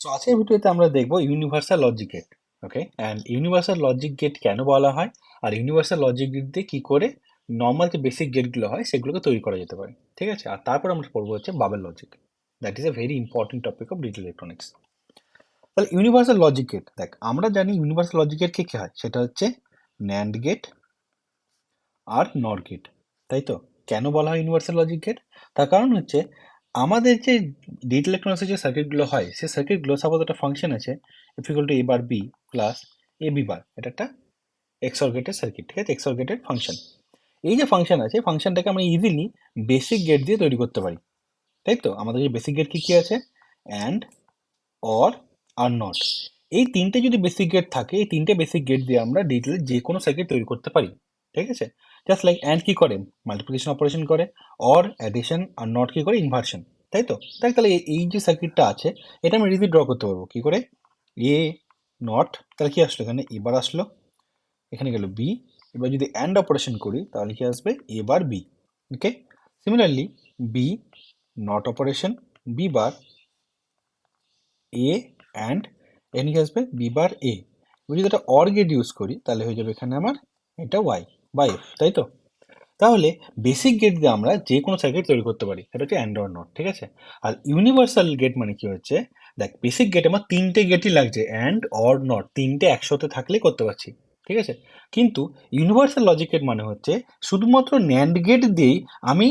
So আজকের ভিডিওতে আমরা দেখব universal logic gate. Okay, and universal logic gate কেন বলা হয়, আর ইউনিভার্সাল লজিক গেট দিয়ে কি করে নর্মাল যে বেসিক গেটগুলো হয় সেগুলোকে তৈরি করা যেতে পারে। ঠিক আছে, আর তারপর আমরা পড়বো হচ্ছে Boolean logic. That is a very important topic of digital electronics. তাহলে ইউনিভার্সাল লজিক গেট, দেখ আমরা জানি ইউনিভার্সাল লজিক গেট কি কি হয়, সেটা হচ্ছে ন্যান্ড গেট আর নর গেট, তাই তো। কেন বলা হয় ইউনিভার্সাল লজিক গেট? তার কারণ হচ্ছে আমাদের যে ডিজিটাল ইলেকট্রনিক্সের যে সার্কিটগুলো হয়, সেই সার্কিটগুলো সাপোজ একটা ফাংশন আছে F equal to A bar B plus A B bar, এটা একটা এক্সঅর গেটের সার্কিট। ঠিক আছে, এক্সঅর গেটের ফাংশন। এই যে ফাংশন আছে, ফাংশনটাকে আমরা ইজিলি বেসিক গেট দিয়ে তৈরি করতে পারি, তাই তো। আমাদের যে বেসিক গেট কি কি আছে, অ্যান্ড, অর, আর নট। এই তিনটে যদি বেসিক গেট থাকে, এই তিনটে বেসিক গেট দিয়ে আমরা ডিটেলে যে কোনো সার্কিট তৈরি করতে পারি। ঠিক আছে, জাস্ট লাইক অ্যান্ড কি করে মাল্টিপ্লিকেশন অপারেশন করে, অর অ্যাডিশন, আর নট কি করে ইনভার্সন, তাই তো। তাহলে এই যে সার্কিটটা আছে, এটা আমি ইজিলি ড্র করতে পারবো কি করে, এ নট, তাহলে কি আসলো এখানে, এবার আসলো, এখানে গেল বি। এবার যদি অ্যান্ড অপারেশন করি তাহলে কি আসবে, A bar B. Okay, similarly B NOT operation, B bar A and এখানে কি আসবে, বি বার এ। এবার যদি এটা অর গেট ইউজ করি তাহলে হয়ে যাবে এখানে আমার এটা ওয়াই বাই এফ, তাই তো। তাহলে বেসিক গেট দিয়ে আমরা যে কোনো সার্কিট তৈরি করতে পারি, সেটা হচ্ছে অ্যান্ড অর নট। ঠিক আছে, আর ইউনিভার্সাল গেট মানে কি হচ্ছে, দেখ বেসিক গেট আমার তিনটে গেটই লাগছে, অ্যান্ড অর নট তিনটে একসাথে থাকলে করতে পারছি। ঠিক আছে, কিন্তু ইউনিভার্সাল লজিক গেট মানে হচ্ছে শুধুমাত্র ন্যান্ড গেট দিয়েই আমি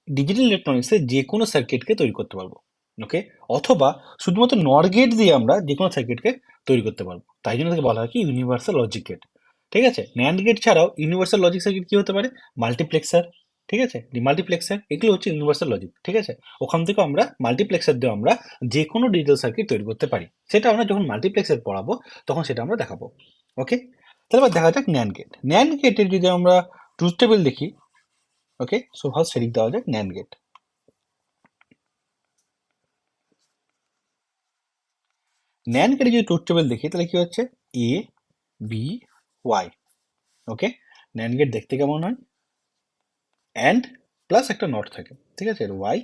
ডিজিটাল ইলেকট্রনিক্সের যে কোনো সার্কিটকে তৈরি করতে পারবো। ওকে, অথবা শুধুমাত্র নর গেট দিয়ে আমরা যে কোনো সার্কিটকে তৈরি করতে পারবো, তাই জন্য তাকে বলা হয় কি ইউনিভার্সাল লজিক গেট। ঠিক আছে, ন্যান্ড গেট ছাড়াও ইউনিভার্সাল লজিক সার্কিট কি হতে পারে, মাল্টিপ্লেক্সার। ঠিক আছে, মাল্টিপ্লেক্সার এগুলো হচ্ছে ইউনিভার্সাল লজিক। ঠিক আছে, ওখান থেকে আমরা মাল্টিপ্লেক্সার দিয়ে আমরা যে কোনো ডিজিটাল সার্কিট তৈরি করতে পারি। সেটা আমরা যখন মাল্টিপ্লেক্সার পড়াবো তখন সেটা আমরা দেখাবো। ওকে, তাহলে এবার দেখা যাক ন্যান্ড গেট। ন্যান্ড গেটের যদি আমরা ট্রুথ টেবিল দেখি, ওকে, সো ফার্স্ট সেটিং দেওয়া যাক ন্যান্ড গেট। ন্যান্ড গেটে যদি ট্রুথ টেবিল দেখি তাহলে কি হচ্ছে, এ বি ওয়াই। ওকে, ন্যান্ড গেট দেখতে কেমন হয়, অ্যান্ড প্লাস একটা নট থাকে। ঠিক আছে, ওয়াই,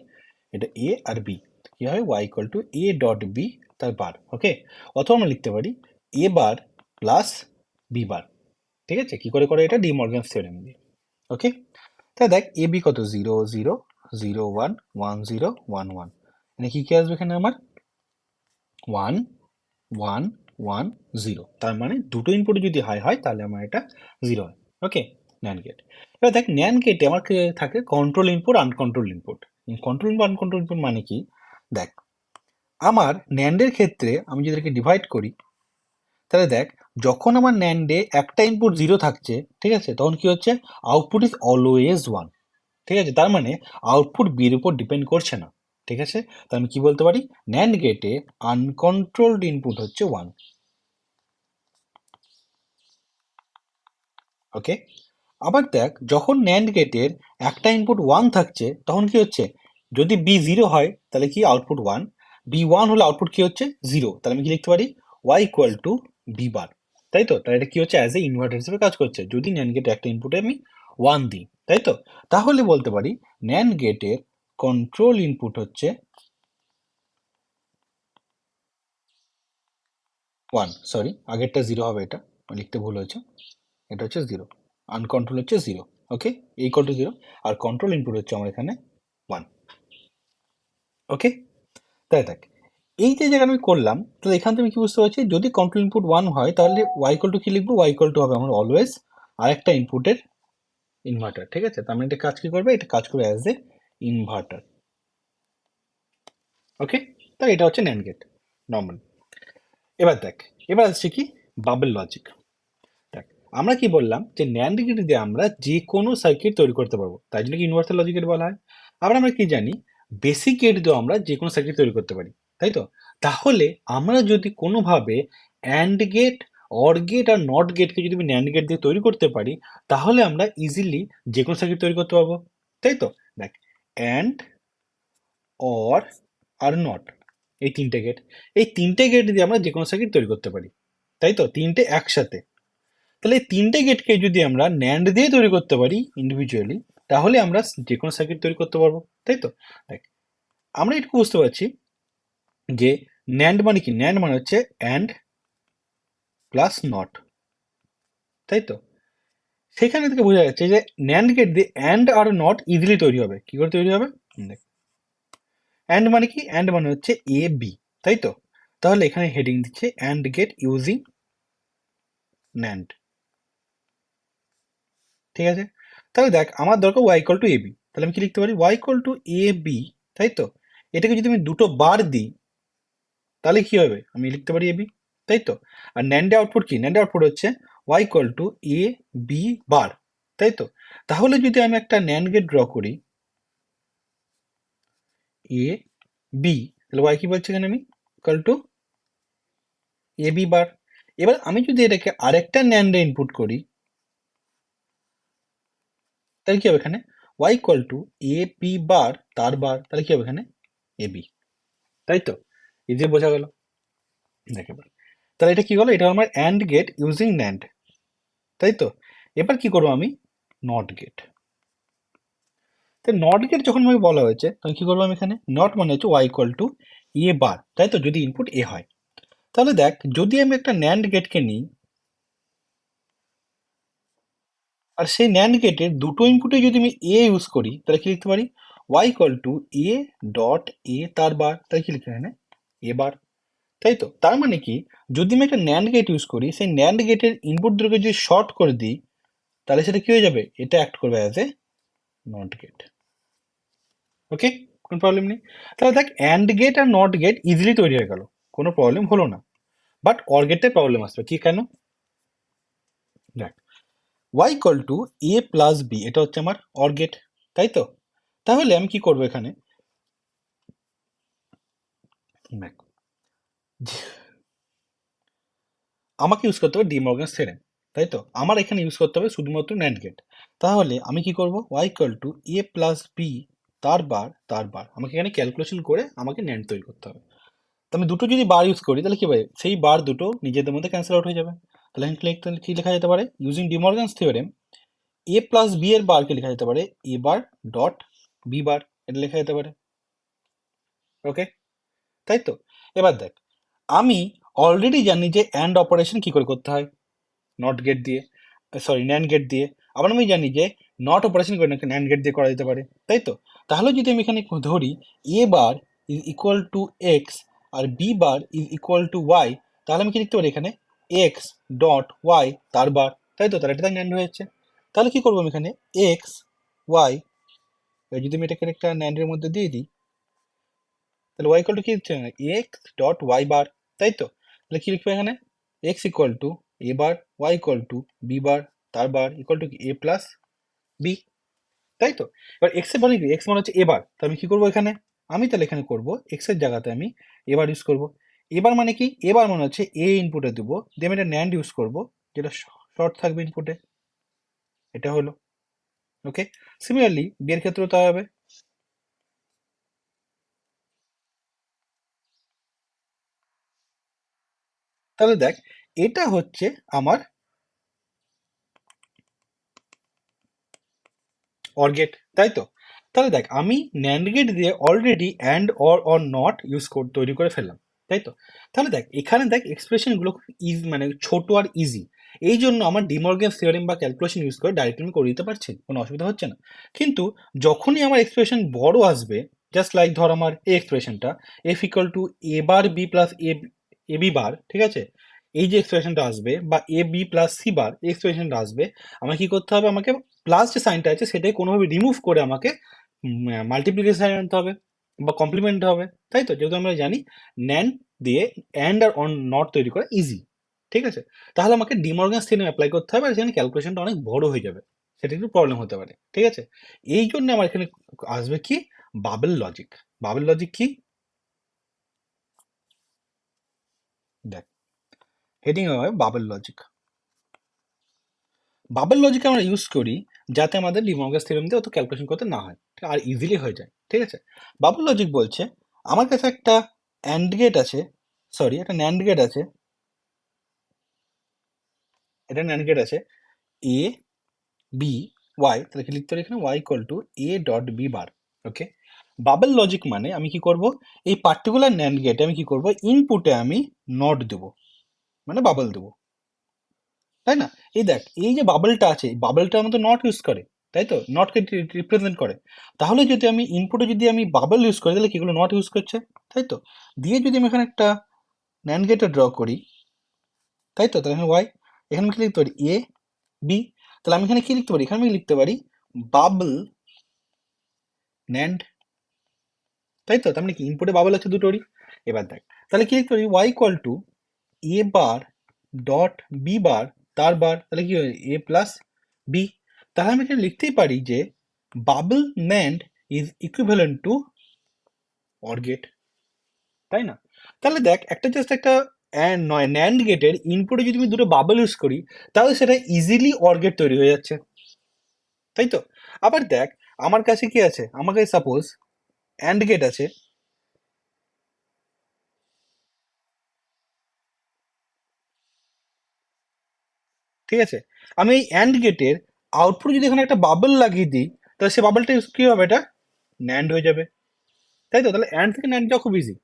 এটা এ আর বি, কি হয় Y equal to A dot B তার বার। ওকে, অথবা আমরা লিখতে পারি এ বার প্লাস বি বার। ঠিক আছে, কি করে করে এটা, ডি মর্গানস থিওরেম দিয়ে। ওকে, তা দেখ এ বি কত, 0 0 0 1 1 0 1 1, মানে কি কি আসবে এখানে আমার, 1 1 1 0। তার মানে দুটো ইনপুট যদি হাই হয় তাহলে আমার এটা 0 হয়। ওকে, ন্যান্ড গেট। এবার দেখ ন্যান্ড গেটে আমার কি থাকে, control input uncontrolled input. Control input uncontrolled input মানে কি, দেখ আমার ন্যান্ডের ক্ষেত্রে আমি যদি এটাকে ডিভাইড করি তাহলে দেখ, যখন আমার ন্যান্ডে একটা ইনপুট 0 থাকছে, ঠিক আছে, তখন কি হচ্ছে, আউটপুট ইজ অলওয়েজ 1। ঠিক আছে, তার মানে আউটপুট বির উপর ডিপেন্ড করছে না। ঠিক আছে, তাহলে আমি কি বলতে পারি, ন্যান্ড গেটে আনকন্ট্রোলড ইনপুট হচ্ছে 1। ওকে, আবার দেখ যখন ন্যান্ড গেটের একটা ইনপুট 1 থাকছে তখন কি হচ্ছে, যদি বি 0 হয় তাহলে কি আউটপুট 1, বি 1 হলে আউটপুট কি হচ্ছে 0। তাহলে আমি কি লিখতে পারি, Y equal to B bar, তাই তো। তাহলে এটা কি হচ্ছে, অ্যাজ এ ইনভার্টার হিসেবে কাজ করছে যদি ন্যান্ড গেটে একটা ইনপুটে আমি 1 দিই, তাই তো। তাহলে বলতে পারি ন্যান্ড গেটের কন্ট্রোল ইনপুট হচ্ছে 1, সরি আগেরটা 0 হবে, এটা লিখতে ভুল হয়েছে, এটা হচ্ছে 0, আনকন্ট্রোল হচ্ছে 0। ওকে, ইকুয়াল টু 0, আর কন্ট্রোল ইনপুট হচ্ছে আমার এখানে 1। ওকে, তাই দেখ এই যে জায়গা আমি করলাম, তাহলে এখান থেকে কি বুঝতে পারছি, যদি কন্ট্রোল ইনপুট 1 হয় তাহলে ওয়াই ইকুয়াল টু কি লিখবো, ওয়াই ইকুয়াল টু হবে আমার অলওয়েজ আরেকটা ইনপুটের ইনভার্টার। ঠিক আছে, তার মানে এটা কাজ কি করবে, এটা কাজ করবে অ্যাজ এ ইনভার্টার। ওকে, তাহলে এটা হচ্ছে ন্যান্ড গেট নর্মাল। এবার দেখ, এবার আসছে কি বাবেল লজিক। দেখ আমরা কি বললাম যে ন্যান্ড গেট দিয়ে আমরা যে কোনো সার্কিট তৈরি করতে পারবো, তাই জন্য কি ইউনিভার্সাল লজিক গেট বলা হয়। আবার আমরা কি জানি, বেসিক গেট দিয়ে আমরা যে কোনো সার্কিট তৈরি করতে পারি, তাই তো। তাহলে আমরা যদি কোনোভাবে অ্যান্ড গেট, অর গেট আর নট গেটকে যদি আমি ন্যান্ড গেট দিয়ে তৈরি করতে পারি, তাহলে আমরা ইজিলি যে কোনো সার্কিট তৈরি করতে পারবো, তাই তো। দেখ অ্যান্ড, অর, আর নট, এই তিনটে গেট, এই তিনটে গেট দিয়ে আমরা যে কোনো সার্কিট তৈরি করতে পারি, তাই তো, তিনটে একসাথে। তাহলে এই তিনটে গেটকে যদি আমরা ন্যান্ড দিয়ে তৈরি করতে পারি ইন্ডিভিজুয়ালি, তাহলে আমরা যে কোনো সার্কিট তৈরি করতে পারবো, তাই তো। দেখ আমরা এটুকু বুঝতে পারছি যে ন্যান্ড মানে কি? ন্যান্ড মানে হচ্ছে অ্যান্ড প্লাস নট, তাই তো? সেখানে থেকে বোঝা যাচ্ছে যে ন্যান্ড গেট দিয়ে অ্যান্ড আর নট ইজিলি তৈরি হবে। কি করে তৈরি হবে? অ্যান্ড মানে কি? অ্যান্ড মানে হচ্ছে এ বি, তাই তো? তাহলে এখানে হেডিং দিচ্ছে অ্যান্ড গেট ইউজিং ন্যান্ড, ঠিক আছে? তাহলে দেখ আমার দরকার Y equal to A B, তাহলে আমি কি লিখতে পারি? Y equal to A B, তাই তো? এটাকে যদি আমি দুটো বার দিই তাহলে কি হবে? আমি লিখতে পারি এ বি, তাই তো? আর ন্যান্ডে আউটপুট কি? ন্যান্ডে আউটপুট হচ্ছে Y equal to A B bar, তাই তো? তাহলে যদি আমি একটা ন্যান্ড গেট ড্র করি এ বি, তাহলে ওয়াই কি বলছি এখানে আমি? Equal to A B bar. এবার আমি যদি এটাকে আরেকটা ন্যান্ডে ইনপুট করি তাহলে কি হবে এখানে? Y equal to A B bar তার বার, তাহলে কি হবে এখানে? এ বি, তাই তো? ইজি বোঝা গেল? দেখ এবার, তাহলে এটা কি হলো? এটা আমার অ্যান্ড গেট ইউজিং ন্যান্ড, তাই তো? এবার কি করবো আমি? NOT gate. তো নট গেট যখন আমাকে বলা হয়েছে তখন কি করবো আমি এখানে? নট মানে হচ্ছে ওয়াই ইকুয়াল টু এ বার, তাই তো? যদি ইনপুট এ হয়। তাহলে দেখ যদি আমি একটা ন্যান্ড গেটকে নিই আর সেই ন্যান্ড গেটের দুটো ইনপুটে যদি আমি এ ইউজ করি তাহলে কি লিখতে পারি? Y equal to A dot A তার বার, তাহলে কি লিখতে এখানে? এ বার, তাই তো? তার মানে কি? যদি আমি একটা ন্যান্ড গেট ইউজ করি সেই ন্যান্ড গেটের ইনপুট দুটোকে যদি শর্ট করে দিই তাহলে সেটা কি হয়ে যাবে? এটা অ্যাক্ট করবে as a NOT gate. Okay, কোনো প্রবলেম নেই। তাহলে দেখ অ্যান্ড গেট আর নট গেট ইজিলি তৈরি হয়ে গেল, কোনো প্রবলেম হলো না। বাট অর গেটে প্রবলেম আসবে, কি কেন? দেখ Y equal to A plus B, এটা হচ্ছে আমার অর গেট, তাই তো? তাহলে আমি কি করবো এখানে? দেখ, আমাকে ইউজ করতে হবে ডি মর্গানস থিওরেম, তাই তো? আমার এখানে ইউজ করতে হবে শুধুমাত্র ন্যান্ড গেট। তাহলে আমি কি করব? Y equal to A plus B তার বার আমাকে এখানে ক্যালকুলেশন করে আমাকে ন্যান্ড তৈরি করতে হবে। তো আমি দুটো যদি বার ইউজ করি তাহলে কি হবে? সেই বার দুটো নিজেদের মধ্যে ক্যান্সেল আউট হয়ে যাবে। তাহলে এখানে কি লেখা যেতে পারে? ইউজিং ডি মর্গানস থিওরেম এ প্লাস বি এর বারকে লেখা যেতে পারে এ বার ডট বি বার, এটা লেখা যেতে পারে। ওকে, তাই তো? এবার দেখ আমি অলরেডি জানি যে অ্যান্ড অপারেশন কি করে করতে হয়, নট গেট দিয়ে, সরি ন্যান্ড গেট দিয়ে। আবার আমি জানি যে নট অপারেশন করে নাকি ন্যান্ড গেট দিয়ে করা যেতে পারে, তাই তো? তাহলে যদি আমি এখানে ধরি A bar is equal to X আর B bar is equal to Y, তাহলে আমি কি লিখতে পারি এখানে? এক্স ডট ওয়াই তার বার, তাই তো? তাহলে এটা ন্যান্ড হয়ে যাচ্ছে। তাহলে কি করবো আমি এখানে? এক্স ওয়াই, যদি আমি এটাকে একটা ন্যান্ডের মধ্যে দিয়ে দিই তাহলে ওয়াই ইকুয়াল টু কি দিচ্ছে? এক্স ডট ওয়াই বার, তাই তো? তাহলে কি লিখবো এখানে? X equal to A bar, Y equal to B bar তার bar equal to A plus B, তাই তো? এবার এক্স এর মানে কি? এক্স মানে হচ্ছে এবার, তাহলে আমি কি করবো এখানে? আমি তাহলে এখানে করবো এক্স এর জায়গাতে আমি এবার ইউজ করবো। এবার মানে কি? এবার মানে হচ্ছে এ ইনপুটে দেবো, দিয়ে আমি এটা ন্যান্ড ইউজ করবো যেটা শর্ট থাকবে ইনপুটে, এটা হলো। ওকে, সিমিলারলি বি এর ক্ষেত্রেও তাই হবে। তাহলে দেখ এটা হচ্ছে আমার অর গেট, তাই তো? তাহলে দেখ আমি ন্যান্ড গেট দিয়ে already and or not use তৈরি করে ফেললাম, তাই তো? তাহলে দেখ এখানে দেখ এক্সপ্রেশনগুলো খুব ইজি, মানে ছোট আর ইজি। এই জন্য আমার ডিমর্গেনস থিওরেম বা ক্যালকুলেশন ইউজ করে ডাইরেক্টলি আমি করে দিতে পারছি, কোনো অসুবিধা হচ্ছে না। কিন্তু যখনই আমার এক্সপ্রেশন বড় আসবে, জাস্ট লাইক ধর আমার এই এক্সপ্রেশনটা F equal to A bar B plus A B bar, ঠিক আছে? এই যে এক্সপ্রেশনটা আসবে বা A B plus C bar এই এক্সপ্রেশনটা আসবে, আমাকে কি করতে হবে? আমাকে প্লাস যে সাইনটা আছে সেটাকে কোনোভাবে রিমুভ করে আমাকে মাল্টিপ্লিকেশন সাইন আনতে হবে বা কমপ্লিমেন্ট হবে, তাই তো? যেহেতু আমরা জানি ন্যান্ড দিয়ে অ্যান্ড আর অন নট তৈরি করা ইজি, ঠিক আছে? তাহলে আমাকে ডিমর্গানস থিওরেম অ্যাপ্লাই করতে হবে আর সেখানে ক্যালকুলেশনটা অনেক বড় হয়ে যাবে, সেটা একটু প্রবলেম হতে পারে, ঠিক আছে? এই জন্য আমার এখানে আসবে কি? Bubble logic. বাবেল লজিক কি? দেখ হেডিং হবে বাবেল লজিক। বাবেল লজিক আমরা ইউজ করি যাতে আমাদের ডিমর্গাস থিওরেম দিয়ে অত ক্যালকুলেশন করতে না হয়, আর ইজিলি হয়ে যায়, ঠিক আছে? বাবেল লজিক বলছে আমার কাছে একটা অ্যান্ড গেট আছে, সরি একটা ন্যান্ড গেট আছে, এটা ন্যান্ড গেট আছে এ বি ওয়াই, তাহলে কি লিখতে পারি এখানে? Y equal to A dot B bar. Okay, bubble logic মানে আমি কি করব, এই পার্টিকুলার ন্যান্ড গেটে আমি কি করব, ইনপুটে আমি নট দেবো, মানে বাবল দেবো, তাই না? এই দেখ, এই যে বাবলটা আছে, এই বাবলটা আমাদের নট ইউজ করে, তাই তো, নটকে রিপ্রেজেন্ট করে। তাহলে যদি আমি ইনপুটে যদি আমি বাবল ইউজ করি, তাহলে কিগুলো নট ইউজ করছে, তাই তো। দিয়ে যদি আমি এখানে একটা ন্যান্ড গেটে ড্র করি, তাই তো, তাহলে এখানে ওয়াই, এখানে আমি কি লিখতে পারি, এ বি। তাহলে আমি এখানে কি লিখতে পারি, এখানে আমি লিখতে পারি বাবল ন্যান্ড, তাই তো। তার মানে কি, ইনপুটে বাবল আছে দুটোরই। এবার দেখ, তাহলে কি লিখতে পারি, Y equal to A bar dot B bar, তার বার, তাহলে কি হয়, এ প্লাস বি। তাহলে আমি এখানে লিখতেই পারি যে bubble NAND is equivalent to OR gate, তাই না? তাহলে দেখ, একটা জাস্ট একটা নয় ন্যান্ড গেটের ইনপুটে যদি আমি দুটো বাবল ইউজ করি, তাহলে সেটা ইজিলি অর গেট তৈরি হয়ে যাচ্ছে, তাই তো। আবার দেখ, আমার কাছে কি আছে, আমার কাছে সাপোজ অ্যান্ড গেট আছে, ঠিক আছে। আমি এই অ্যান্ড গেটের আউটপুট যদি এখানে একটা বাবল লাগিয়ে দিই, তাহলে সে বাবলটা কি হবে, এটা ন্যান্ড হয়ে যাবে, তাই তো। তাহলে অ্যান্ড থেকে ন্যান্ড যাওয়া খুব ইজি,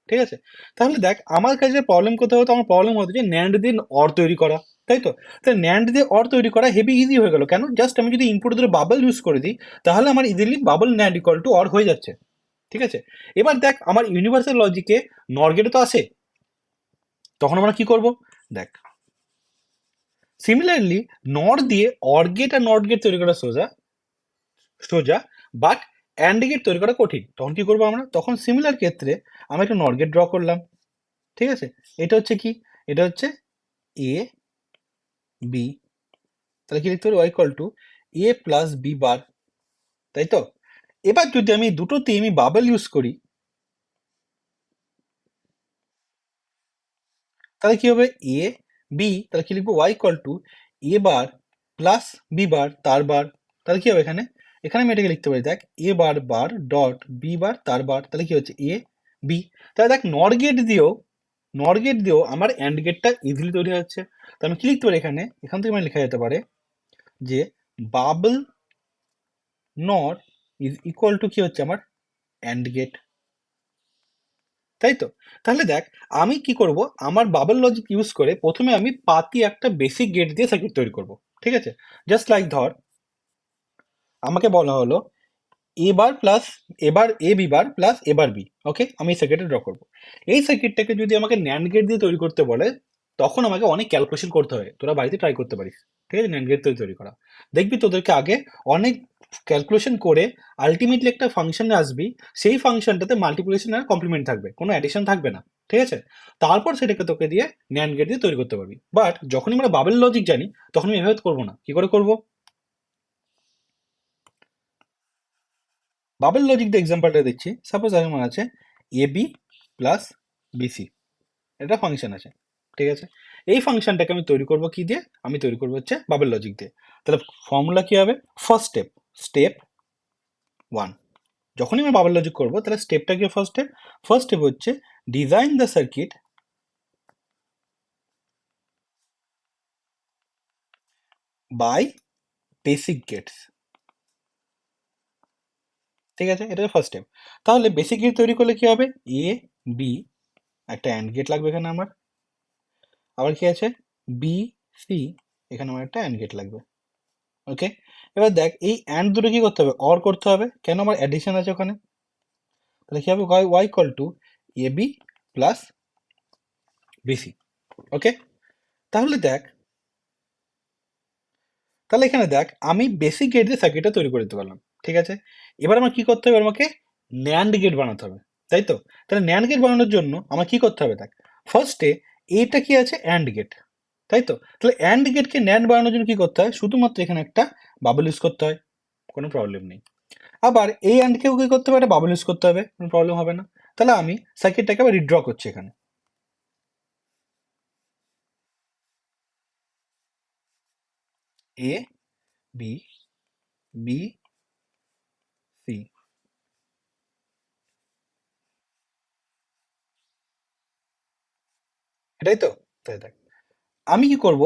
ঠিক আছে। তাহলে দেখ, আমার কাছে প্রবলেম কোথাও হতো, আমার প্রবলেম হতো যে ন্যান্ড দিয়ে অর তৈরি করা, তাই তো। তাহলে ন্যান্ড দিয়ে অর তৈরি করা হেভি ইজি হয়ে গেল, কেন, জাস্ট আমি যদি ইনপুট ধরে বাবল ইউজ করে দিই, তাহলে আমার easily bubble NAND equal to or হয়ে যাচ্ছে, ঠিক আছে। এবার দেখ, আমার ইউনিভার্সাল লজিকে নর গেটে তো আসে, তখন আমরা কি করব, দেখ, সিমিলারলি নর দিয়ে অর গেট আর নট গেট তৈরি করা সোজা সোজা, বাট অ্যান্ড গেট তৈরি করা কঠিন। তখন কি করবো আমরা, তখন সিমিলার ক্ষেত্রে আমরা একটা নর গেট ড্র করলাম, ঠিক আছে। এটা হচ্ছে কি, এটা হচ্ছে এ বি, তাহলে কি লিখতে পারি, Y equal to A plus B bar, তাই তো। এবার যদি আমি দুটোতেই আমি বাবল ইউজ করি, তাহলে কি হবে, এ বি, তাহলে কি লিখবো, Y equal to A bar plus B bar, তার বার, তাহলে কি হবে এখানে, এখানে আমি এটাকে লিখতে পারি, দেখ, এ বার বার ডট বি বার তার বার, তাহলে কি হচ্ছে এ বি। তাহলে দেখ, নর গেট দিয়েও আমার অ্যান্ড গেটটা ইজিলি তৈরি হচ্ছে। তো আমি কি লিখতে পারি এখানে, এখান থেকে মানে লেখা যেতে পারে যে বাবল নর ইজ ইকুয়াল টু কি হচ্ছে আমার অ্যান্ড গেট, তাই তো। তাহলে দেখ, আমি কি করব, আমার বাবল লজিক ইউজ করে প্রথমে আমি পাতি একটা বেসিক গেট দিয়ে সার্কিট তৈরি করব, ঠিক আছে। জাস্ট লাইক ধর, আমাকে বলা হলো এবার প্লাস, এবার এ বি বার প্লাস এবার বি, ওকে, আমি এই সার্কিটটা ড্র করবো। এই সার্কিটটাকে যদি আমাকে ন্যান্ড গেট দিয়ে তৈরি করতে বলে, তখন আমাকে অনেক ক্যালকুলেশন করতে হয়, তোরা বাড়িতে ট্রাই করতে পারিস, ঠিক আছে, ন্যান্ড গেট তৈরি করা। দেখবি তোদেরকে আগে অনেক ক্যালকুলেশন করে আলটিমেটলি একটা ফাংশনে আসবি, সেই ফাংশনটাতে মাল্টিপ্লিকেশন আর কমপ্লিমেন্ট থাকবে, কোনো অ্যাডিশন থাকবে না, ঠিক আছে। তারপর সেটাকে তোকে দিয়ে ন্যান্ড গেট দিয়ে তৈরি করতে পারবি। বাট যখনই আমরা বাবেল লজিক জানি, তখন আমি এভাবে করবো না, কি করে করবো, বাবেল লজিক দিয়ে এক্সাম্পলটা দিচ্ছি। সাপোজ আমার আছে এ বি প্লাস বিসি, এটা ফাংশন আছে, ঠিক আছে। এই ফাংশনটাকে আমি তৈরি করব কি দিয়ে, আমি তৈরি করবো হচ্ছে বাবেল লজিক দিয়ে। তাহলে ফর্মুলা কি হবে, ফার্স্ট স্টেপ, স্টেপ ওয়ান, যখনই আমি বাবেল লজিক করবো, তাহলে স্টেপটা কি, ফার্স্ট স্টেপ হচ্ছে design the circuit by basic gates, ঠিক আছে, এটা ফার্স্ট স্টেপ। তাহলে বেসিক গেট তৈরি করলে কি হবে, এ বি, একটা অ্যান্ড গেট লাগবে এখানে আমার, আবার কি আছে, বি সি, এখানে আমার একটা অ্যান্ড গেট লাগবে, ওকে। এবার দেখ, এই অ্যান্ড দুটো কি করতে হবে, অর করতে হবে, কেন, আমার অ্যাডিশন আছে ওখানে। তাহলে কি হবে, Y equal to A B plus BC, okay. তাহলে দেখ, তাহলে এখানে দেখ, আমি বেসিক গেট দিয়ে সার্কিটটা তৈরি করে দিতে পারলাম, ঠিক আছে। এবার আমার কি করতে হবে, এবার আমাকে ন্যান্ড গেট বানাতে হবে, তাই তো। তাহলে ন্যান্ড গেট বানানোর জন্য আমার কি করতে হবে, দেখ, ফার্স্টে এইটা কি আছে, অ্যান্ড গেট, তাই তো। তাহলে অ্যান্ড গেটকে ন্যান্ড বানানোর জন্য কি করতে হয়, শুধুমাত্র এখানে একটা বাবল ইউজ করতে হয়, কোনো প্রবলেম নেই। আবার এই অ্যান্ডকেও কি করতে হবে, একটা বাবল ইউজ করতে হবে, কোনো প্রবলেম হবে না। তাহলে আমি সার্কিটটাকে আবার রিড্র করছি এখানে, এ বি বি সি, এটাই তো। তাই দেখ, আমি কি করব,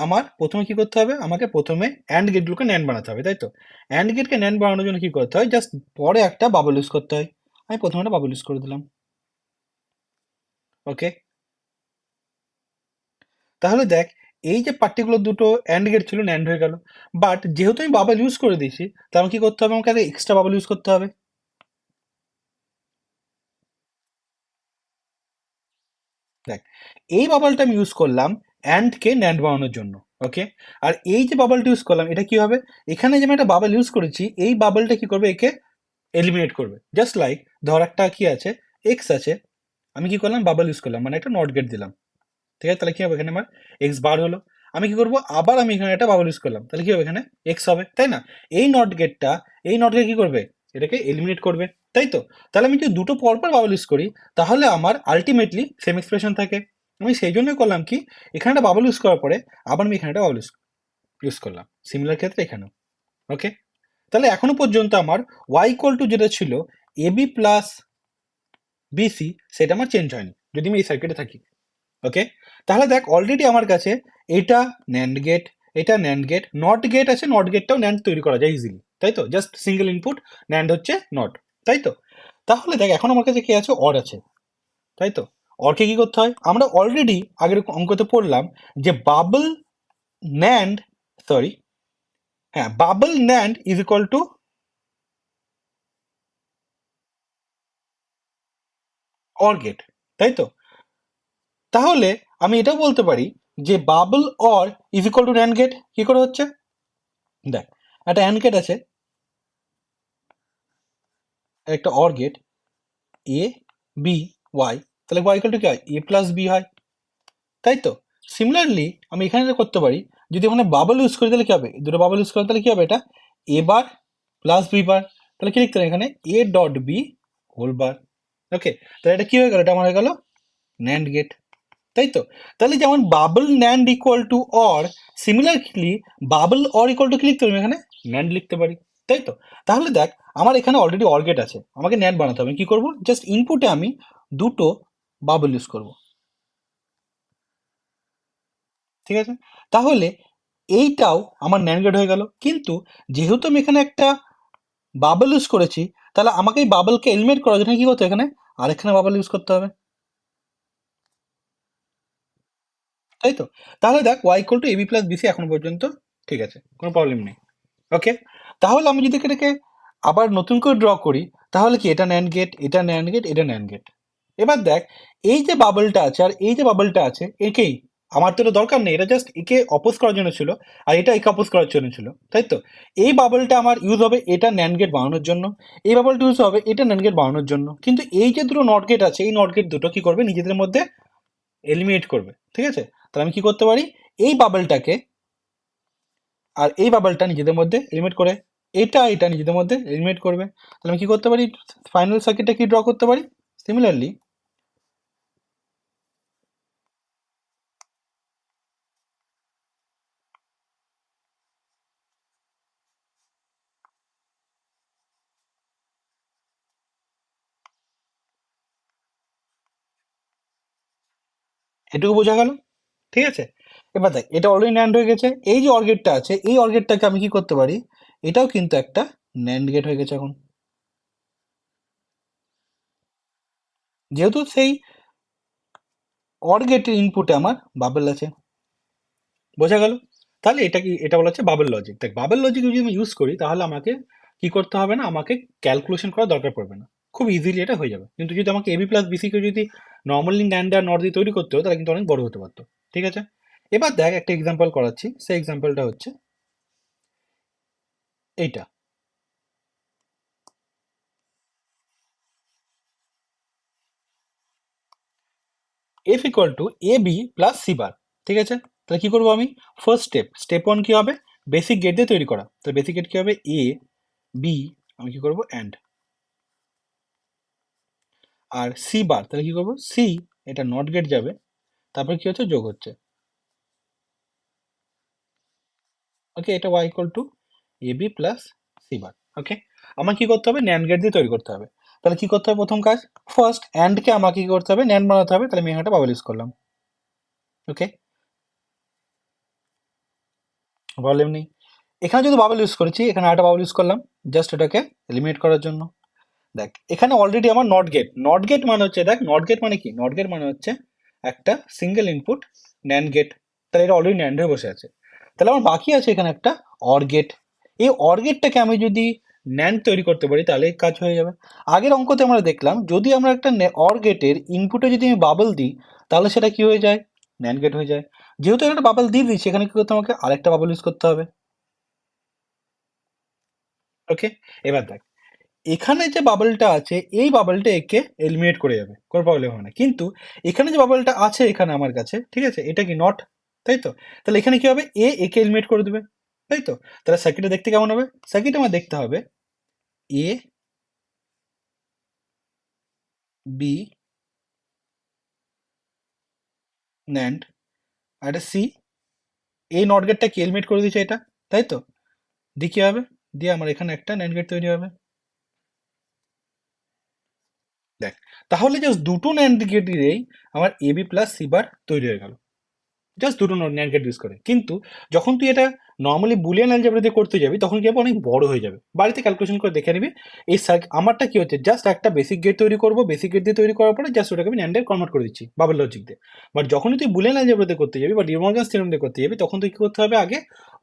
আমার প্রথমে কি করতে হবে, আমাকে প্রথমে অ্যান্ড গেটগুলোকে ন্যান্ড বানাতে হবে, তাই তো? অ্যান্ড গেটকে ন্যান্ড বানানোর জন্য কি করতে হয়, জাস্ট পরে একটা বাবল ইউজ করতে হয়। আমি প্রথমে একটা বাবল ইউজ করে দিলাম। ওকে, তাহলে দেখ, এই যে পার্টিকুলার দুটো অ্যান্ড গেট ছিল ন্যান্ড হয়ে গেল, বাট যেহেতু আমি বাবল ইউজ করে দিয়েছি, তাহলে কি করতে হবে, আমাকে একটা এক্সট্রা বাবল ইউজ করতে হবে। দেখ, এই বাবলটা আমি ইউজ করলাম অ্যান্ডকে ন্যান্ড বানানোর জন্য। ওকে, আর এই যে বাবলটা ইউজ করলাম এটা কি হবে, এখানে যে আমি একটা বাবল ইউজ করেছি এই বাবলটা কি করবে, একে এলিমিনেট করবে। জাস্ট লাইক ধর একটা কি আছে, এক্স আছে, আমি কি করলাম, বাবল ইউজ করলাম, মানে একটা নট গেট দিলাম। ঠিক আছে, তাহলে কি হবে, এখানে আমার এক্স বার হলো। আমি কি করবো, আবার আমি এখানে একটা বাবল ইউজ করলাম, তাহলে কি হবে, এখানে এক্স হবে, তাই না? এই নট গেটটা, এই নট গেট কি করবে, এটাকে এলিমিনেট করবে, তাই তো? তাহলে আমি যদি দুটো পরপর বাবল ইউজ করি, তাহলে আমার আলটিমেটলি সেম এক্সপ্রেশন থাকে। আমি সেই জন্যই করলাম কি, এখানে একটা বাবল ইউজ করার পরে আবার আমি এখানে একটা বাবল ইউজ ইউজ করলাম, সিমিলার ক্ষেত্রে এখানেও। ওকে, তাহলে এখনো পর্যন্ত আমার ওয়াই ইকুয়াল টু যেটা ছিল এবি প্লাস বিসি, সেটা আমার চেঞ্জ হয়নি যদি আমি এই সার্কিটে থাকি। ওকে, তাহলে দেখ অলরেডি আমার কাছে এটা ন্যান্ড গেট, এটা ন্যান্ড গেট, নট গেট আছে, নট গেটটাও ন্যান্ড তৈরি করা যায় ইজিলি, তাই তো? জাস্ট সিঙ্গেল ইনপুট, ন্যান্ড হচ্ছে নট, তাই তো? তাহলে দেখ এখন আমার কাছে কি আছে, অর আছে, তাই তো? অরকে কি করতে হয়, আমরা অলরেডি আগের অঙ্কতে পড়লাম যে বাবল ন্যান্ড, সরি, হ্যাঁ, bubble NAND is equal to OR gate, তাই তো? তাহলে আমি এটাও বলতে পারি যে bubble OR is equal to NAND gate. কি করে হচ্ছে, দেখ, একটা অ্যান্ড গেট আছে, একটা OR gate, A B Y, তাহলে ওয়াই ইকুয়াল টু কি হয়, এ প্লাস বি হয়, তাই তো? সিমিলারলি আমি এখানে যেটা করতে পারি, যদি ওখানে বাবল ইউজ করি তাহলে কি হবে, দুটো বাবল ইউজ করি তাহলে কি হবে, এটা এ বার প্লাস বি বার, তাহলে কি লিখতে হবে এখানে, A dot B whole bar. Okay, তাহলে এটা কি হয়ে গেল, এটা আমার হয়ে গেল ন্যান্ড গেট, তাই তো? তাহলে যেমন bubble NAND equal to or, similarly bubble or equal to কি লিখতে পারি এখানে, ন্যান্ড লিখতে পারি, তাই তো? তাহলে দেখ, আমার এখানে অলরেডি অর গেট আছে, আমাকে ন্যান্ড বানাতে হবে, কি করব, জাস্ট ইনপুটে আমি দুটো বাবল ইউজ করব। ঠিক আছে, তাহলে এইটাও আমার ন্যান্ড গেট হয়ে গেল, কিন্তু যেহেতু আমি এখানে একটা বাবল ইউজ করেছি, তাহলে আমাকে এই বাবলকে এলিমিনেট করার জন্য কি করতে হবে, এখানে আরেকখানে বাবল ইউজ করতে হবে, তাই তো? তাহলে দেখ Y equal to A B plus B C এখন পর্যন্ত ঠিক আছে, কোনো প্রবলেম নেই। ওকে, তাহলে আমি যদি এটাকে আবার নতুন করে ড্র করি, তাহলে কি, এটা ন্যান্ড গেট, এটা ন্যান্ড গেট, এটা ন্যান্ড গেট। এবার দেখ, এই যে বাবলটা আছে আর এই যে বাবলটা আছে, একেই আমার তো এটা দরকার নেই, এটা জাস্ট একে অপোজ করার জন্য ছিল, আর এটা একে অপোজ করার জন্য ছিল, তাই তো? এই বাবলটা আমার ইউজ হবে এটা ন্যান্ড গেট বানানোর জন্য, এই বাবলটা ইউজ হবে এটা ন্যান্ড গেট বানানোর জন্য, কিন্তু এই যে দুটো নট গেট আছে, এই নট গেট দুটো কি করবে, নিজেদের মধ্যে এলিমিনেট করবে। ঠিক আছে, তাহলে আমি কি করতে পারি, এই বাবলটাকে আর এই বাবলটা নিজেদের মধ্যে এলিমিনেট করে, এটা এটা নিজেদের মধ্যে এলিমিনেট করবে, তাহলে আমি কি করতে পারি, ফাইনাল সার্কিটটা কি ড্র করতে পারি, সিমিলারলি এটুকু বোঝা গেল। ঠিক আছে, এবার দেখ, এটা অলরেডি ন্যান্ড হয়ে গেছে, এই যে অর্গেটটা আছে এই অর্গেটটাকে আমি কি করতে পারি, এটাও কিন্তু একটা ন্যান্ড গেট হয়ে গেছে এখন, যেহেতু সেই অর্গেটের ইনপুটে আমার বাবল আছে। বোঝা গেল? তাহলে এটা কি, এটা বলা হচ্ছে বাবল লজিক। দেখ, বাবল লজিক যদি আমি ইউজ করি তাহলে আমাকে কি করতে হবে না, আমাকে ক্যালকুলেশন করার দরকার পড়বে না, খুব ইজিলি এটা হয়ে যাবে। কিন্তু যদি আমাকে এবি প্লাস বিসি কে যদি নর্মালি ন্যান্ড আর নট দিয়ে তৈরি করতে হতো, তাহলে কিন্তু অনেক বড় হতে পারতো। ঠিক আছে, এবার দেখ একটা এক্সাম্পল করাচ্ছি, সেই এক্সাম্পলটা হচ্ছে এইটা, F equal to A B plus C bar. ঠিক আছে, তাহলে কি করবো আমি, ফার্স্ট স্টেপ ওয়ান কি হবে, বেসিক গেট দিয়ে তৈরি করা, তো বেসিক গেট কি হবে, এ বি, আমি কি করবো অ্যান্ড, আর সি বার, তাহলে কি করবো, সি, এটা নট গেট যাবে, তারপর কি হচ্ছে, যোগ হচ্ছে। ওকে, এটা Y equal to A B plus C bar. Okay, আমার কি করতে হবে, ন্যান্ড গেট দিয়ে তৈরি করতে হবে, তাহলে কি করতে হবে, প্রথম কাজ, ফার্স্ট অ্যান্ডকে আমাকে কি করতে হবে, ন্যান্ড বানাতে হবে, তাহলে আমি এখানে বাবল ইউজ করলাম। ওকে, প্রবলেম নেই। এখানে যদি বাবল ইউজ করেছি, এখানে আরেকটা বাবল ইউজ করলাম জাস্ট এটাকে এলিমিনেট করার জন্য। দেখ এখানে অলরেডি আমার নট গেট, নট গেট মানে হচ্ছে, দেখ নট গেট মানে কি, নট গেট মানে হচ্ছে একটা সিঙ্গেল ইনপুট ন্যান্ড গেট। তাহলে এটা অলরেডি ন্যান্ড হয়ে বসে আছে। তাহলে আমার বাকি আছে এখানে একটা অর গেট। এই অর গেটটাকে আমি যদি ন্যান্ড তৈরি করতে পারি তাহলে এই কাজ হয়ে যাবে। আগের অঙ্কতে আমরা দেখলাম যদি আমরা একটা অর গেটের ইনপুটে যদি আমি বাবল দিই তাহলে সেটা কি হয়ে যায়, ন্যান্ড গেট হয়ে যায়। যেহেতু একটা বাবল দিয়ে দিচ্ছি, এখানে কি করতে হবে, আমাকে আরেকটা বাবল ইউজ করতে হবে। ওকে, এবার দেখ এখানে যে বাবলটা আছে এই বাবলটা একে এলিমিনেট করে যাবে, কোনো প্রবলেম হবে না। কিন্তু এখানে যে বাবলটা আছে এখানে আমার কাছে, ঠিক আছে, এটা কি নট, তাই তো? তাহলে এখানে কি হবে, এ একে এলিমিনেট করে দেবে, তাই তো? তাহলে সার্কিটটা দেখতে কেমন হবে? সার্কিট আমার দেখতে হবে এ বি ন্যান্ড আর একটা সি, এই নট গেটটা কি এলিমিনেট করে দিচ্ছে এটা, তাই তো? দিয়ে কি হবে, দিয়ে আমার এখানে একটা ন্যান্ড গেট তৈরি হবে। দেখ তাহলে জাস্ট দুটো ন্যান্ড গেট দিয়েই আমার এ বি প্লাস সি বার তৈরি হয়ে গেল, জাস্ট দুটো ন্যান্ড গেট ইউজ করে। কিন্তু যখন তুই এটা নর্মালি বুলিয়ান অ্যালজেব্রা দিয়ে করতে যাবি তখন কি হবে, অনেক বড় হয়ে যাবে। বাড়িতে ক্যালকুলেশন করে দেখে নিবি। এই আমারটা কি হচ্ছে, জাস্ট একটা বেসিক গেট তৈরি করবো, বেসিক গেট দিয়ে তৈরি করার পরে জাস্ট ওটাকে আমি ন্যান্ডে কনভার্ট করে দিচ্ছি বাবল লজিক দিয়ে। বাট যখনই তুই বুলিয়ান অ্যালজেব্রা দিয়ে করতে যাবি বা ডিমর্গানস থিওরেম দিয়ে করতে যাবি তখন তুই কি করতে হবে, আগে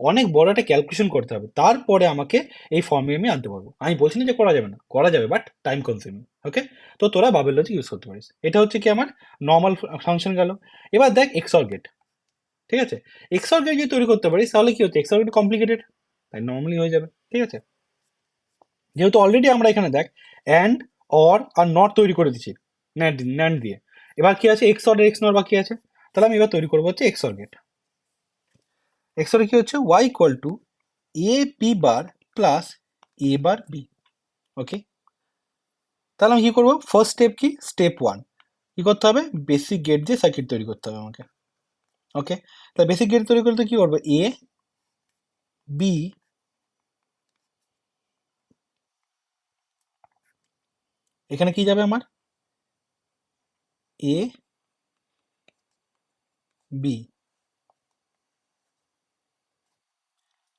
অনেক বড় একটা ক্যালকুলেশন করতে হবে, তারপরে আমাকে এই ফর্মে আমি আনতে পারবো। আমি বলছি না যে করা যাবে না, করা যাবে, বাট টাইম কনজিউমিং। ওকে, তো তোরা বাবল লজিক ইউজ করতে পারিস। এটা হচ্ছে কি আমার নর্মাল ফাংশন গেল। এবার দেখ এক্সঅর গেট, ঠিক আছে, এক্সঅর গেট যদি তৈরি করতে পারিস তাহলে কি হচ্ছে, এক্সঅর গেট কমপ্লিকেটেড, তাই নর্মালি হয়ে যাবে, ঠিক আছে। যেহেতু অলরেডি আমরা এখানে দেখ অ্যান্ড অর আর নট তৈরি করে দিচ্ছি ন্যান্ড ন্যান্ড দিয়ে, এবার কি আছে এক্স অর এক্স নট বাকি আছে। তাহলে আমি এবার তৈরি করবো হচ্ছে এক্সঅর গেট। এক্সঅর কি হচ্ছে Y equal to A B bar plus A bar B. Okay, তাহলে আমি কি করবো, ফার্স্ট স্টেপ কি, স্টেপ ওয়ান কি করতে হবে, বেসিক গেট দিয়ে সার্কিট তৈরি করতে হবে আমাকে। ওকে, তাহলে বেসিক গেট তৈরি করতে কি করবো, এ বি, এখানে কি যাবে আমার এ বি,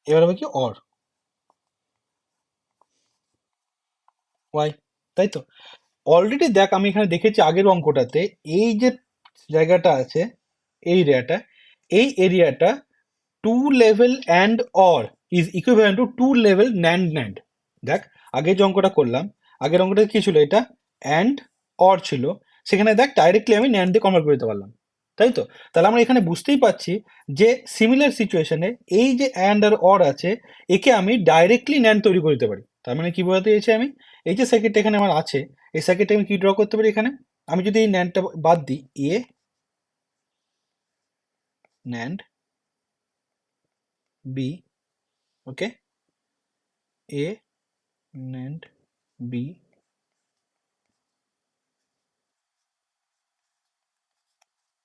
এবার হবে কি অর ওয়াই, তাই তো? অলরেডি দেখ আমি এখানে দেখেছি আগের অঙ্কটাতে, এই যে জায়গাটা আছে এই এরিয়াটা, এই এরিয়াটা two level and or is equivalent to two level NAND NAND. দেখ আগে যে অঙ্কটা করলাম, আগের অঙ্কটা কি ছিল, এটা অ্যান্ড অর ছিল, সেখানে দেখ ডাইরেক্টলি আমি ন্যান্ড দিয়ে কনভার্ট করে দিতে পারলাম, তাই তো? তাহলে আমরা এখানে বুঝতেই পারছি যে সিমিলার সিচুয়েশনে এই যে অ্যান্ড আর অর আছে একে আমি ডাইরেক্টলি ন্যান্ড তৈরি করে দিতে পারি। তার মানে কি বোঝাতে চাইছি আমি, এই যে সার্কিটটা এখানে আমার আছে এই সার্কিটটা আমি কি ড্র করতে পারি, এখানে আমি যদি এই ন্যান্ডটা বাদ দিই, A NAND B, okay, A NAND B,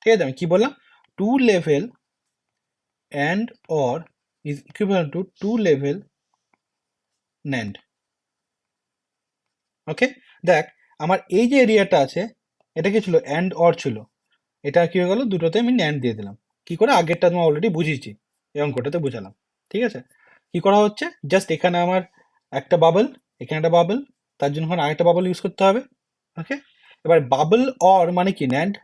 ঠিক আছে, আমি কি বললাম, two level and or is equivalent to two level NAND. Okay, দেখ আমার এই যে এরিয়াটা আছে এটা কি ছিল, অ্যান্ড অর ছিল, এটা কি হয়ে গেল, দুটোতে আমি ন্যান্ড দিয়ে দিলাম। কি করে, আগেরটা আমি অলরেডি বুঝিয়েছি, এই অঙ্কটাতে বুঝালাম, ঠিক আছে। কি করা হচ্ছে, জাস্ট এখানে আমার একটা বাবল, এখানে একটা বাবল, তার জন্য এখন আরেকটা বাবল ইউজ করতে হবে। ওকে, এবার বাবল অর মানে কি ন্যান্ড,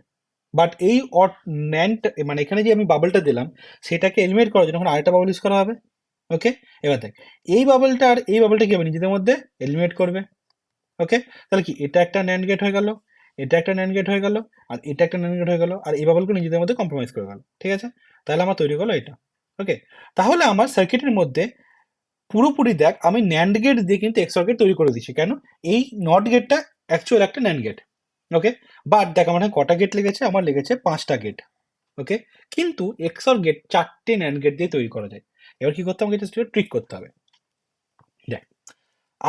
বাট এই অর ন্যান্ড মানে এখানে যে আমি বাবলটা দিলাম সেটাকে এলিমিনেট করার জন্য এখন আরেকটা বাবল ইউজ করা হবে। ওকে, এবার দেখ এই বাবলটা আর এই বাবলটা কি হবে, নিজেদের মধ্যে এলিমিনেট করবে। ওকে, তাহলে কি এটা একটা ন্যান্ড গেট হয়ে গেল, এটা একটা ন্যান্ড গেট হয়ে গেল, আর এটা একটা ন্যান্ড গেট হয়ে গেল, আর এই বাবলগুলো নিজেদের মধ্যে কম্প্রোমাইজ করে গেল, ঠিক আছে। তাহলে আমার তৈরি হলো এটা। ওকে, তাহলে আমার সার্কিটের মধ্যে পুরোপুরি দেখ আমি ন্যান্ড গেট দিয়ে কিন্তু এক্সঅর গেট তৈরি করে দিচ্ছি, কেন, এই নট গেটটা অ্যাকচুয়াল একটা ন্যান্ড গেট। ওকে, বাট দেখ আমার এখানে কটা গেট লেগেছে, আমার লেগেছে 5টা গেট। ওকে, কিন্তু এক্সঅর গেট 4টে ন্যান্ড গেট দিয়ে তৈরি করা যায়। এবার কি করতে হবে, আমাকে জাস্ট ট্রিক করতে হবে। দেখ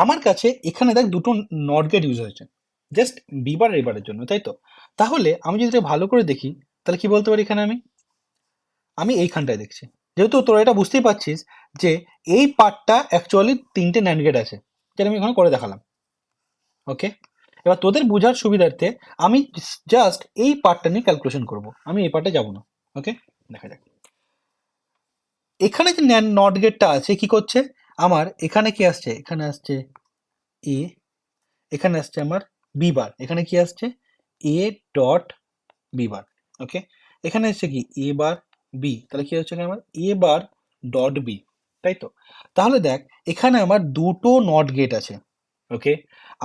আমার কাছে এখানে দেখ দুটো নট গেট ইউজ হয়েছে জাস্ট বিবার এবারের জন্য, তাই তো? তাহলে আমি যদি এটা ভালো করে দেখি তাহলে কি বলতে পারি, এখানে আমি আমি এইখানটায় দেখছি, যেহেতু তোরা এটা বুঝতেই পারছিস যে এই পার্টটা অ্যাকচুয়ালি 3টে ন্যান্ড গেট আছে, যেটা আমি এখানে করে দেখালাম। ওকে, এবার তোদের বোঝার সুবিধার্থে আমি জাস্ট এই পার্টটা নিয়ে ক্যালকুলেশন করব, আমি এই পার্টে যাব না। ওকে, দেখা যাক। এখানে যে নট গেটটা আছে কি করছে, আমার এখানে কি আসছে, এখানে আসছে এ, এখানে আসছে আমার বি বার, এখানে কি আসছে এ ডট বি বার। ওকে, এখানে হচ্ছে কি এ বার বি, তাহলে কি হচ্ছে এখানে আমার এ বার ডট বি, তাই তো? তাহলে দেখ এখানে আমার দুটো নট গেট আছে। ওকে,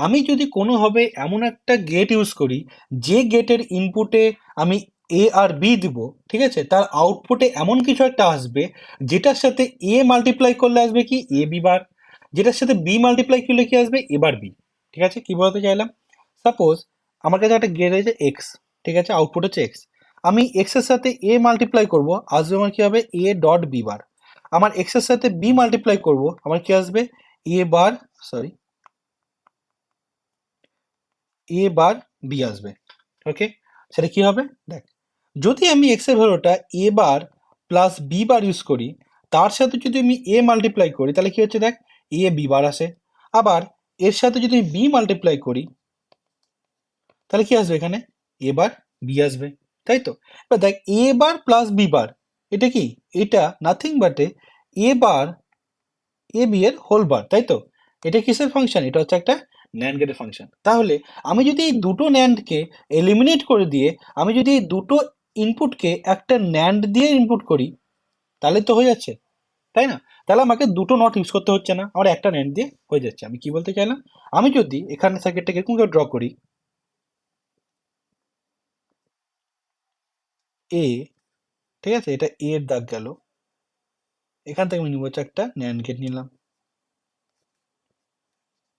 আমি যদি কোনোভাবে এমন একটা গেট ইউজ করি যে গেটের ইনপুটে আমি এ আর বি দিব, ঠিক আছে, তার আউটপুটে এমন কিছু একটা আসবে যেটার সাথে এ মাল্টিপ্লাই করলে আসবে কি এ বি বার, যেটার সাথে বি মাল্টিপ্লাই করলে কি আসবে এবার বি। ঠিক আছে, কি বলতে চাইলাম, সাপোজ আমার কাছে একটা গেট আছে এক্স, ঠিক আছে, আউটপুট হচ্ছে এক্স, আমি এক্স এর সাথে এ মাল্টিপ্লাই করব, আসবে আমার কি হবে এ ডট বি বার। আমার এক্স এর সাথে বি মাল্টিপ্লাই করব, আমার কি আসবে A bar, sorry, A bar B আসবে। ওকে, সেটা কি হবে দেখ, যদি আমি এক্স এর ভ্যালুটা এ bar plus B bar use করি, তার সাথে যদি আমি এ মাল্টিপ্লাই করি তাহলে কি হচ্ছে দেখ এ বি বার আসে, আবার এর সাথে যদি আমি বি মাল্টিপ্লাই করি তাহলে কি আসবে এখানে এ বার বি আসবে, তাই তো? এবার দেখ এ বার প্লাস বি বার, এটা কি, এটা nothing but A bar A B এর হোল বার, তাই তো? এটা কিসের ফাংশন, এটা হচ্ছে একটা ন্যান্ড গেটের ফাংশন। তাহলে আমি যদি এই দুটো ন্যান্ডকে এলিমিনেট করে দিয়ে আমি যদি এই দুটো ইনপুটকে একটা ন্যান্ড দিয়ে ইনপুট করি তাহলে তো হয়ে যাচ্ছে, তাই না? তাহলে আমাকে দুটো নট ইউজ করতে হচ্ছে না, আমার একটা ন্যান্ড দিয়ে হয়ে যাচ্ছে। আমি কি বলতে চাইলাম, আমি যদি এখানে সার্কিটটাকে এরকম করে ড্র করি এ, ঠিক আছে, এটা এ এর দাগ গেল, এখান থেকে আমি নিব হচ্ছে একটা ন্যান্ড গেট নিলাম,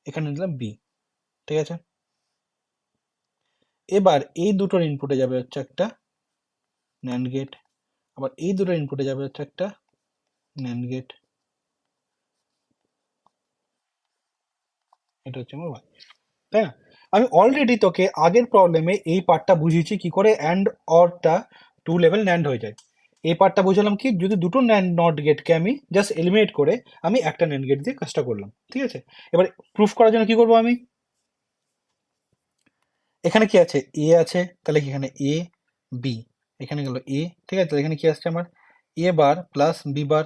এখানে নিলাম বি, ঠিক আছে। এবার এই দুটোর ইনপুটে যাবে হচ্ছে একটা ন্যান্ড গেট, আবার এই দুটোর ইনপুটে যাবে হচ্ছে একটা ন্যান্ড গেট, এটা হচ্ছে আমার ওয়াই, তাই না? আমি অলরেডি তোকে আগের প্রবলেমে এই পার্টটা বুঝিয়েছি কি করে অ্যান্ড অরটা টু লেভেল ন্যান্ড হয়ে যায়। এই পার্টটা বুঝলাম কি, যদি দুটো ন্যান্ড নট গেটকে আমি জাস্ট এলিমিনেট করে আমি একটা ন্যান্ড গেট দিয়ে কাজটা করলাম, ঠিক আছে। এবার প্রুফ করার জন্য কি করবো আমি, এখানে কি আছে এ আছে, তাহলে কি এখানে এ বি, এখানে গেল এ, ঠিক আছে, তাহলে এখানে কি আসছে আমার এ বার প্লাস বি বার,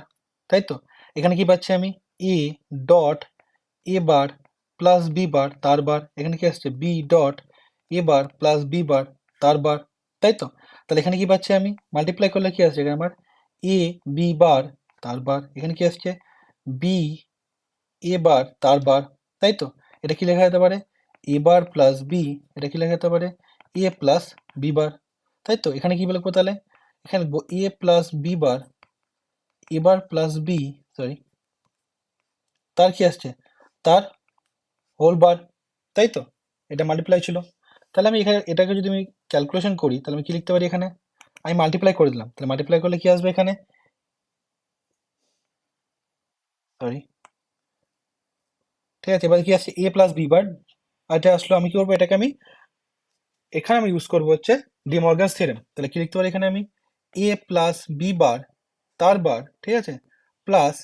তাই তো? এখানে কি পাচ্ছি আমি A dot A bar plus B bar তার বার, এখানে কি আসছে B dot A bar plus B bar তার বার, তাই তো? তাহলে এখানে কি পাচ্ছি আমি মাল্টিপ্লাই করলে কি আসছে এখানে আমার এ বি বার তার বার, এখানে কি আসছে বি এ বার তার বার, তাই তো? এটা কি লেখা যেতে পারে এ বার প্লাস বি, এটা কি লেখা যেতে পারে এ প্লাস বি বার, তাই তো? এখানে কি লিখবো তাহলে, এখানে লিখবো এ প্লাস বি বার, এ বার প্লাস বি, সরি, তার কি আসছে তার হোল বার, তাই তো? এটা মাল্টিপ্লাই ছিল, তাহলে আমি এখানে এটাকে যদি আমি ক্যালকুলেশন করি তাহলে আমি কি লিখতে পারি, এখানে আমি মাল্টিপ্লাই করে দিলাম, তাহলে মাল্টিপ্লাই করলে কি আসবে এখানে, সরি, ঠিক আছে, এবার কি আসছে এ প্লাস বি বার, আর এটা আসলো, আমি কি করবো এটাকে আমি এখানে আমি ইউজ করবো হচ্ছে ডি মর্গানস থিওরেম, তাহলে কি লিখতে পারি এখানে আমি এ প্লাস বি বার তার বার, ঠিক আছে, plus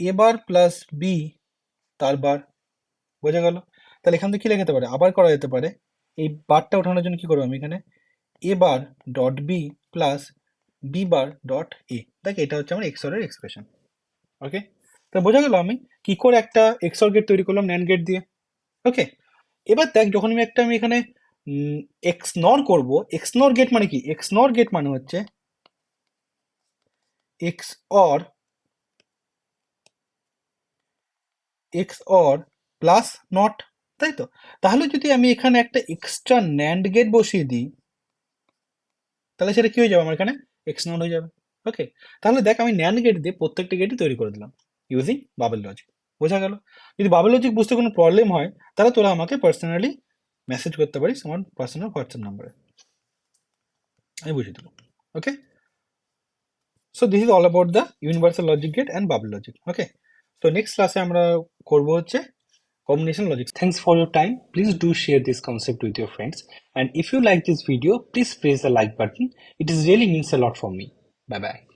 A bar plus B তার বার, বোঝা গেল? তাহলে এখান থেকে কি লেখা যেতে পারে, আবার করা যেতে পারে, এই বারটা ওঠানোর জন্য কি করবো আমি এখানে A bar dot B plus B bar dot A, দেখ এটা হচ্ছে আমার এক্সর এর এক্সপ্রেশন। ওকে, তো বোঝা গেল আমি কি করে একটা এক্সর গেট তৈরি করলাম ন্যান্ড গেট দিয়ে। ওকে, এবার দেখ যখন আমি এখানে এক্স নর করবো, এক্স নর গেট মানে কি, এক্স নর গেট মানে হচ্ছে x or, x or plus not, তাই তো? তাহলে যদি আমি এখানে একটা এক্সট্রা ন্যান্ড গেট বসিয়ে দিই তাহলে সেটা কি হয়ে যাবে, আমার এখানে এক্স নট হয়ে যাবে। ওকে, তাহলে দেখ আমি ন্যান্ড গেট দিয়ে প্রত্যেকটা গেটই তৈরি করে দিলাম ইউজিং বাবেল লজিক, বোঝা গেল? যদি বাবেল লজিক বুঝতে কোনো প্রবলেম হয় তাহলে তোরা আমাকে পার্সোনালি মেসেজ করতে পারিস আমার পার্সোনাল হোয়াটসঅ্যাপ নাম্বারে, আমি বুঝিয়ে দেবো। Okay, so this is all about the universal logic gate and bubble logic. Okay, তো নেক্সট ক্লাসে আমরা করবো হচ্ছে combination logic. Thanks for your time. Please do share this concept with your friends. And if you like this video, please press the like button. It is really means a lot for me. Bye bye.